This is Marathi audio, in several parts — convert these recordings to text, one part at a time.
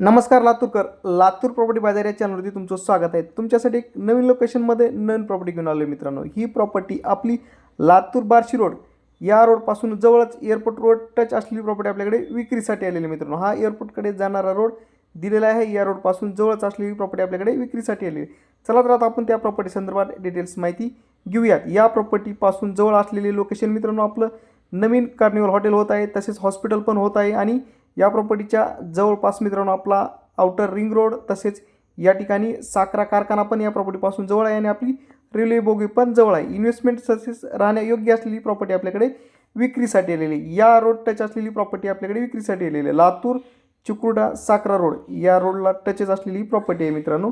नमस्कार लातूरकर, लातूर प्रॉपर्टी बाजार या चॅनलवरती तुमचं स्वागत आहे। तुमच्यासाठी एक नवीन लोकेशनमध्ये नवीन प्रॉपर्टी घेऊन आलो मित्रांनो। ही प्रॉपर्टी आपली लातूर बार्शी रोड या रोडपासून जवळच एअरपोर्ट रोड टच असलेली प्रॉपर्टी आपल्याकडे विक्रीसाठी आलेली मित्रांनो। हा एअरपोर्टकडे जाणारा रोड दिलेला आहे। या रोडपासून जवळच असलेली प्रॉपर्टी आपल्याकडे विक्रीसाठी आलेली। चला तर आता आपण त्या प्रॉपर्टी संदर्भात डिटेल्स माहिती घेऊयात। या प्रॉपर्टीपासून जवळ असलेले लोकेशन मित्रांनो आपलं नवीन कार्निवल हॉटेल होत आहे, तसेच हॉस्पिटल पण होत आहे आणि या प्रॉपर्टीच्या जवळपास मित्रांनो आपला आउटर रिंग रोड तसेच या ठिकाणी साखरा कारखाना पण या प्रॉपर्टीपासून जवळ आहे आणि आपली रेल्वे बोगी पण जवळ आहे। इन्व्हेस्टमेंट तसेच राहण्यायोग्य असलेली प्रॉपर्टी आपल्याकडे विक्रीसाठी आलेली। या रोड टच असलेली प्रॉपर्टी आपल्याकडे विक्रीसाठी आलेली आहे। लातूर चिकुर्डा साखरा रोड या रोडला टचच असलेली प्रॉपर्टी आहे मित्रांनो।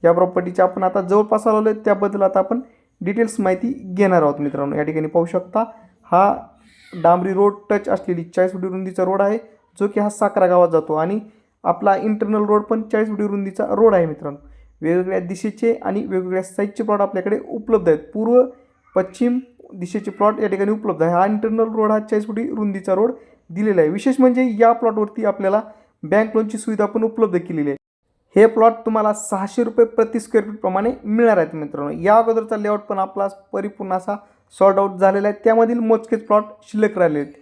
या प्रॉपर्टीच्या आपण आता जवळपास आलो आहे, त्याबद्दल आता आपण डिटेल्स माहिती घेणार आहोत मित्रांनो। या ठिकाणी पाहू शकता हा डांबरी रोड टच असलेली 40 फूट रुंदीचा रोड आहे, जो की हा साखरा गावात जातो आणि आपला इंटरनल रोड पण 40 फूट रुंदीचा रोड आहे मित्रांनो। वेगवेगळ्या दिशेचे आणि वेगवेगळ्या साईजचे प्लॉट आपल्याकडे उपलब्ध आहेत। पूर्व पश्चिम दिशेचे प्लॉट या ठिकाणी उपलब्ध आहे। हा इंटरनल रोड हा 40 फूट रुंदीचा रोड दिलेला आहे। विशेष म्हणजे या प्लॉटवरती आपल्याला बँक लोनची सुविधा पण उपलब्ध केलेली आहे। हे प्लॉट तुम्हाला 600 रुपये प्रति स्क्वेअर फीट प्रमाणे मिळणार आहेत मित्रांनो। या अगोदरचा लेआउट पण आपला परिपूर्ण असा सॉर्ट आउट झालेला आहे, त्यामधील मोजकेच प्लॉट शिल्लक राहिले आहेत।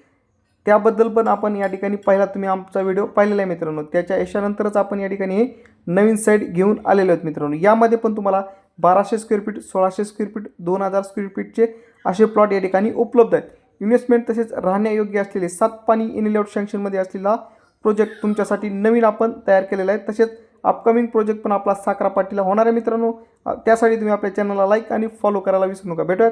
त्याबद्दल पण आपण या ठिकाणी पहिला तुम्ही आमचा व्हिडिओ पाहिलेला आहे मित्रांनो। त्याच्या यशानंतरच आपण या ठिकाणी हे नवीन साईट घेऊन आलेलो आहेत मित्रांनो। यामध्ये पण तुम्हाला 1200 square feet, 1600 square feet, 2000 square फीटचे असे प्लॉट या ठिकाणी उपलब्ध आहेत। इन्व्हेस्टमेंट तसेच राहण्यायोग्य असलेले 7 पाणी इन लेआउट सँक्शनमध्ये असलेला प्रोजेक्ट तुमच्यासाठी नवीन आपण तयार केलेला आहे। तसेच अपकमिंग प्रोजेक्ट पण आपला साखरा पाटीला होणार आहे मित्रांनो। त्यासाठी तुम्ही आपल्या चॅनलला लाईक आणि फॉलो करायला विसरू नका। भेटूयात